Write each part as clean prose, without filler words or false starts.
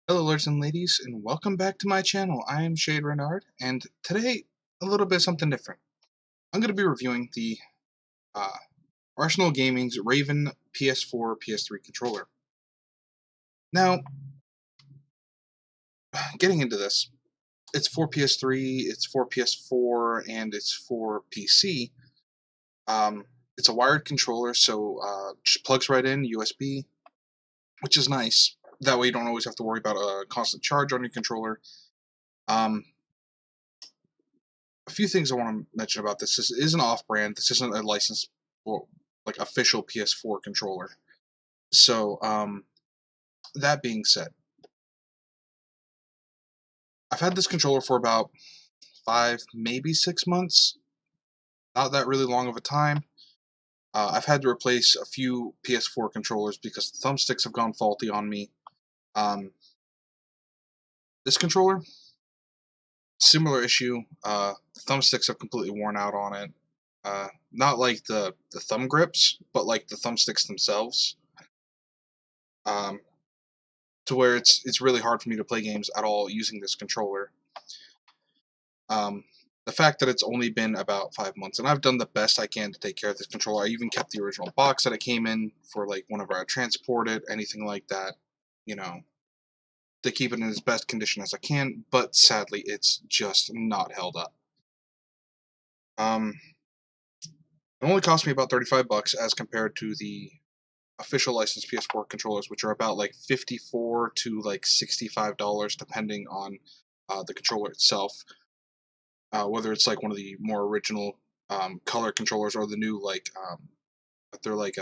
Hello, lords and ladies, and welcome back to my channel. I am Shayde Reynard, and today a little bit something different. I'm going to be reviewing the uh, Arsenal Gaming's Raven PS4 PS3 controller. Now, getting into this, it's for PS3, it's for PS4, and it's for PC. It's a wired controller, so just plugs right in USB, which is nice. That way, you don't always have to worry about a constant charge on your controller. A few things I want to mention about this. This is an off-brand. This isn't a licensed, well, like official PS4 controller. So, that being said, I've had this controller for about 5, maybe 6 months. Not that really long of a time. I've had to replace a few PS4 controllers because the thumbsticks have gone faulty on me. Um, this controller, similar issue. The thumbsticks have completely worn out on it. Not like the thumb grips, but like the thumbsticks themselves. Um, to where it's really hard for me to play games at all using this controller. Um, the fact that it's only been about 5 months, and I've done the best I can to take care of this controller. I even kept the original box that it came in for, like, whenever I transport it, anything like that, you know, to keep it in as best condition as I can, but sadly, it's just not held up. It only cost me about 35 bucks as compared to the official licensed PS4 controllers, which are about like 54 to like $65 depending on the controller itself. Whether it's like one of the more original color controllers or the new they're like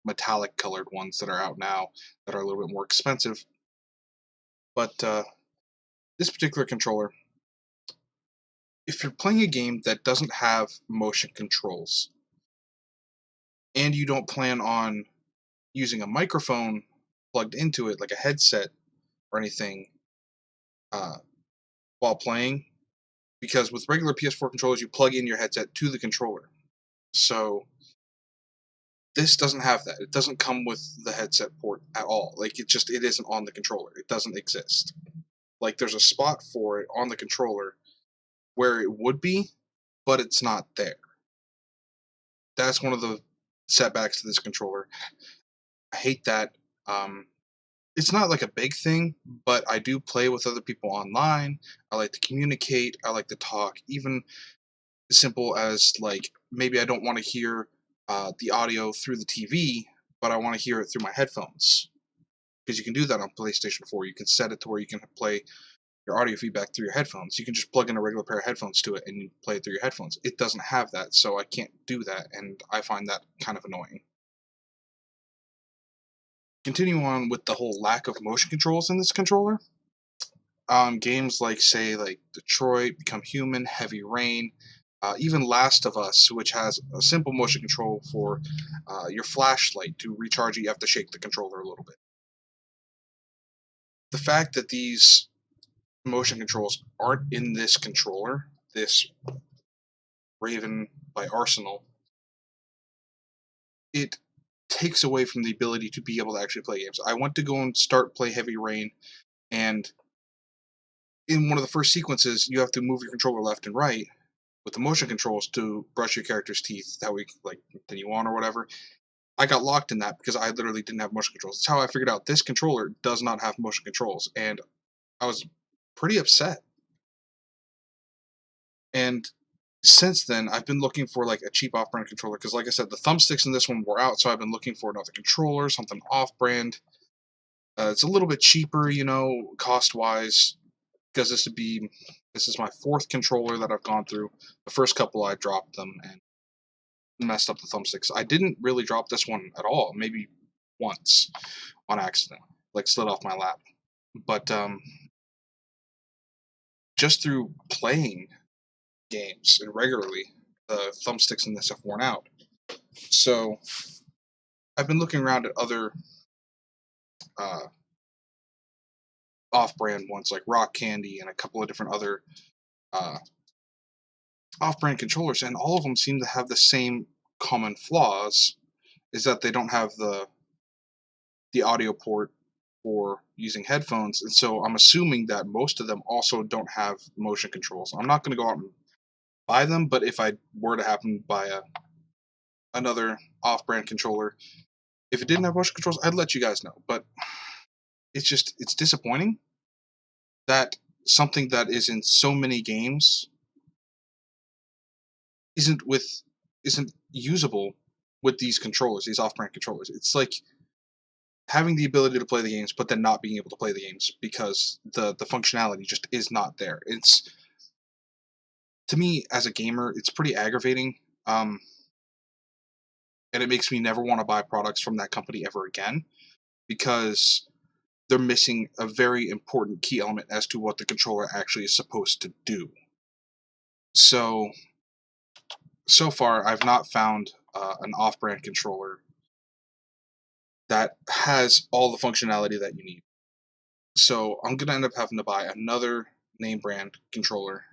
metallic colored ones that are out now that are a little bit more expensive. But this particular controller, if you're playing a game that doesn't have motion controls and you don't plan on using a microphone plugged into it like a headset or anything uh, while playing, because with regular PS4 controllers you plug in your headset to the controller. So this doesn't have that. It doesn't come with the headset port at all. Like, it isn't on the controller. It doesn't exist. Like, there's a spot for it on the controller where it would be, but it's not there. That's one of the setbacks to this controller. I hate that. It's not like a big thing, but I do play with other people online. I like to communicate. I like to talk. Even as simple as, like, maybe I don't want to hear the audio through the TV, but I want to hear it through my headphones. Because you can do that on PlayStation 4. You can set it to where you can play your audio feedback through your headphones. You can just plug in a regular pair of headphones to it and you play it through your headphones. It doesn't have that, so I can't do that, and I find that kind of annoying. Continue on with the whole lack of motion controls in this controller. Games like, say, like Detroit, Become Human, Heavy Rain, even Last of Us, which has a simple motion control for your flashlight. To recharge it, you have to shake the controller a little bit. The fact that these motion controls aren't in this controller, this Raven by Arsenal, it takes away from the ability to be able to actually play games. I went to go and play Heavy Rain, and in one of the first sequences, you have to move your controller left and right with the motion controls to brush your character's teeth, that way, like, continue on or whatever. I got locked in that because I literally didn't have motion controls. That's how I figured out this controller does not have motion controls, and I was pretty upset. And since then, I've been looking for like a cheap off-brand controller because, like I said, the thumbsticks in this one wore out, so I've been looking for another controller, something off-brand. It's a little bit cheaper, cost-wise, because this is my fourth controller that I've gone through. The first couple I dropped them and messed up the thumbsticks. I didn't really drop this one at all, maybe once on accident, like slid off my lap. But just through playing games and regularly, the thumbsticks in this have worn out. So I've been looking around at other uh, off-brand ones like Rock Candy and a couple of different other uh, off-brand controllers, and all of them seem to have the same common flaws, is that they don't have the audio port for using headphones, and so I'm assuming that most of them also don't have motion controls. I'm not going to go out and buy them, but if I were to happen to buy another off-brand controller, if it didn't have motion controls, I'd let you guys know. But it's disappointing that something that is in so many games isn't usable with these controllers, these off-brand controllers. It's like having the ability to play the games, but then not being able to play the games because the functionality just is not there. It's, to me as a gamer, it's pretty aggravating, and it makes me never want to buy products from that company ever again because they're missing a very important key element as to what the controller actually is supposed to do. So far, I've not found an off-brand controller that has all the functionality that you need. So I'm gonna end up having to buy another name brand controller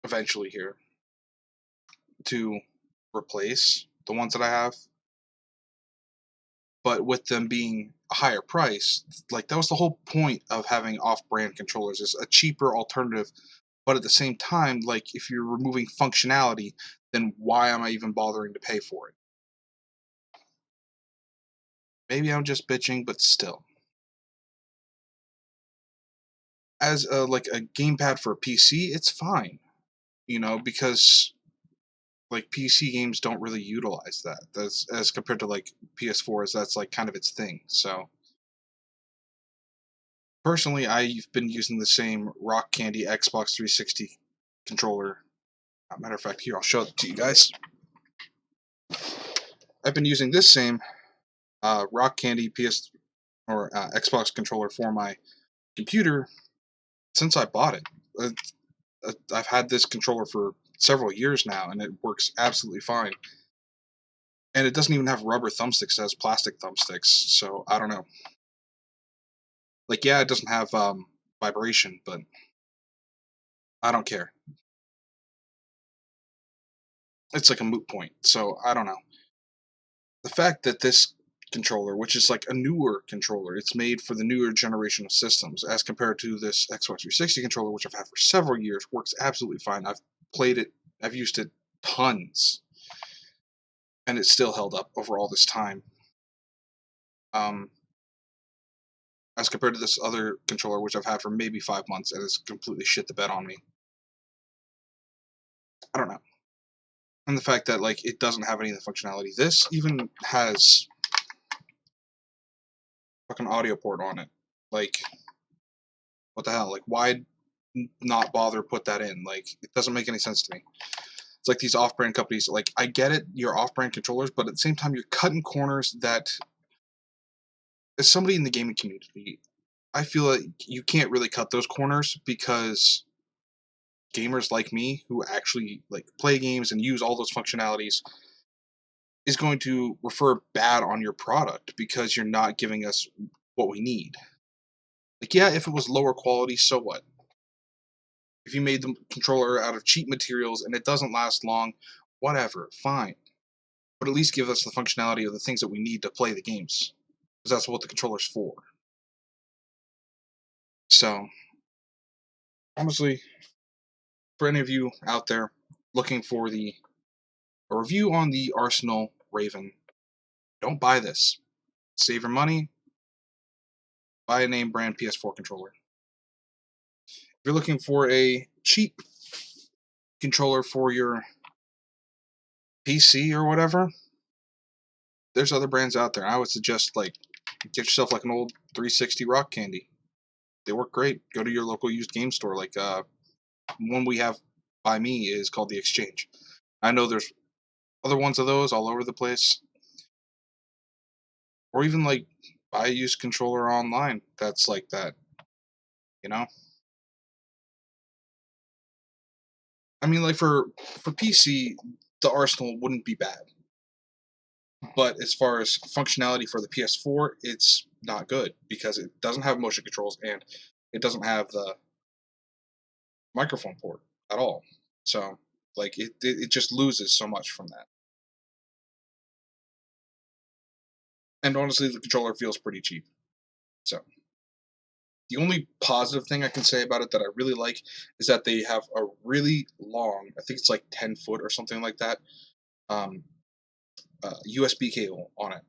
eventually here to replace the ones that I have. But with them being a higher price, like that was the whole point of having off-brand controllers, is a cheaper alternative. But at the same time, like if you're removing functionality, then why am I even bothering to pay for it? Maybe I'm just bitching, but still. As like a gamepad for a PC, it's fine, because like PC games don't really utilize that. That's as compared to like PS4s, that's like kind of its thing. So personally, I've been using the same Rock Candy Xbox 360 controller. Matter of fact, here I'll show it to you guys. I've been using this same Rock Candy Xbox controller for my computer since I bought it. I've had this controller for several years now, and it works absolutely fine. And it doesn't even have rubber thumbsticks; it has plastic thumbsticks. So I don't know. Like, yeah, it doesn't have vibration, but I don't care. It's like a moot point. So I don't know. The fact that this controller, which is like a newer controller, it's made for the newer generation of systems, as compared to this Xbox 360 controller, which I've had for several years, works absolutely fine. I've played it, I've used it tons, and it's still held up over all this time. Um, as compared to this other controller, which I've had for maybe 5 months, and it's completely shit the bed on me. I don't know. And the fact that like it doesn't have any of the functionality. This even has fucking audio port on it. Like, what the hell? Like, why not bother put that in? Like, it doesn't make any sense to me. It's like these off-brand companies. Like, I get it, you're off-brand controllers, but at the same time, you're cutting corners that, as somebody in the gaming community, I feel like you can't really cut those corners because gamers like me who actually like play games and use all those functionalities is going to refer bad on your product because you're not giving us what we need. Like, yeah, if it was lower quality, so what? If you made the controller out of cheap materials and it doesn't last long, whatever, fine. But at least give us the functionality of the things that we need to play the games. Because that's what the controller's for. So, honestly, for any of you out there looking for a review on the Arsenal Raven, don't buy this. Save your money, buy a name brand PS4 controller. If you're looking for a cheap controller for your PC or whatever, there's other brands out there. I would suggest like get yourself like an old 360 Rock Candy. They work great. Go to your local used game store. Like one we have by me is called the Exchange. I know there's other ones of those all over the place. Or even like buy a used controller online that's like that. You know? I mean, like for PC, the Arsenal wouldn't be bad. But as far as functionality for the PS4, it's not good because it doesn't have motion controls and it doesn't have the microphone port at all. So, like, it just loses so much from that. And honestly, the controller feels pretty cheap. So, The only positive thing I can say about it that I really like is that they have a really long, I think it's like 10 foot or something like that, um, USB cable on it.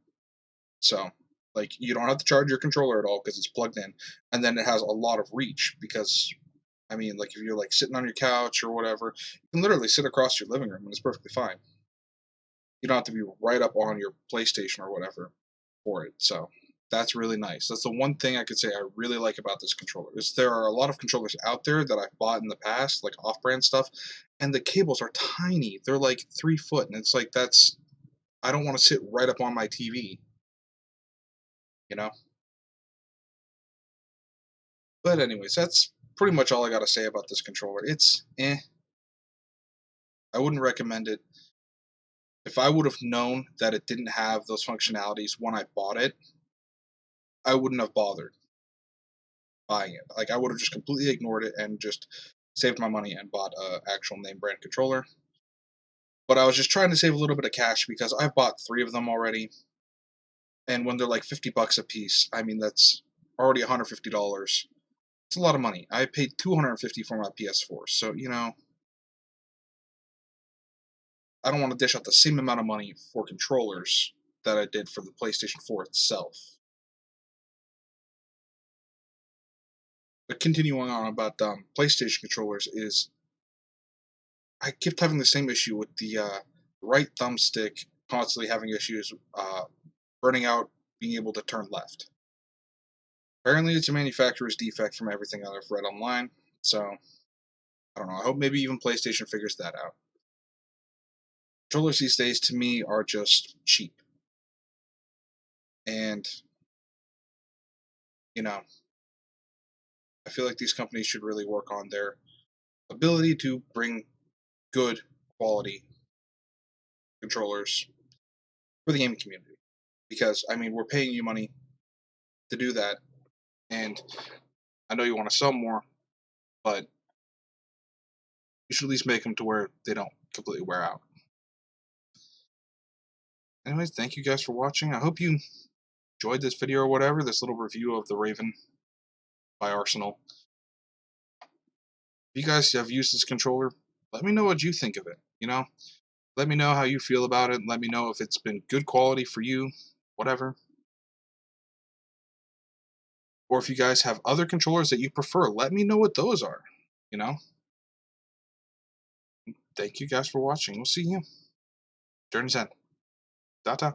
So, like, you don't have to charge your controller at all because it's plugged in, and then it has a lot of reach because, I mean, like, if you're like sitting on your couch or whatever, you can literally sit across your living room and it's perfectly fine. You don't have to be right up on your PlayStation or whatever for it. So that's really nice. That's the one thing I could say I really like about this controller. Is there are a lot of controllers out there that I've bought in the past, like off-brand stuff, and the cables are tiny. They're like 3 foot, and it's like that's I don't want to sit right up on my TV, you know. But anyways, that's pretty much all I got to say about this controller. It's eh. I wouldn't recommend it. If I would have known that it didn't have those functionalities when I bought it, I wouldn't have bothered buying it. Like, I would have just completely ignored it and just saved my money and bought a actual name brand controller. But I was just trying to save a little bit of cash because I've bought 3 of them already, and when they're like $50 a piece, I mean that's already $150. It's a lot of money. I paid $250 for my PS4, so I don't want to dish out the same amount of money for controllers that I did for the PlayStation 4 itself. But continuing on about PlayStation controllers is I kept having the same issue with the right thumbstick constantly having issues burning out, being able to turn left. Apparently, it's a manufacturer's defect from everything that I've read online. So I don't know. I hope maybe even PlayStation figures that out. Controllers these days, to me, are just cheap, and you know, I feel like these companies should really work on their ability to bring good quality controllers for the gaming community. Because I mean, we're paying you money to do that, and I know you want to sell more, but you should at least make them to where they don't completely wear out. Anyways, thank you guys for watching. I hope you enjoyed this video or whatever, this little review of the Raven by Arsenal. If you guys have used this controller, let me know what you think of it. Let me know how you feel about it. Let me know if it's been good quality for you, whatever. Or if you guys have other controllers that you prefer, let me know what those are. You know? Thank you guys for watching. We'll see you. Journey's end. Ta-ta.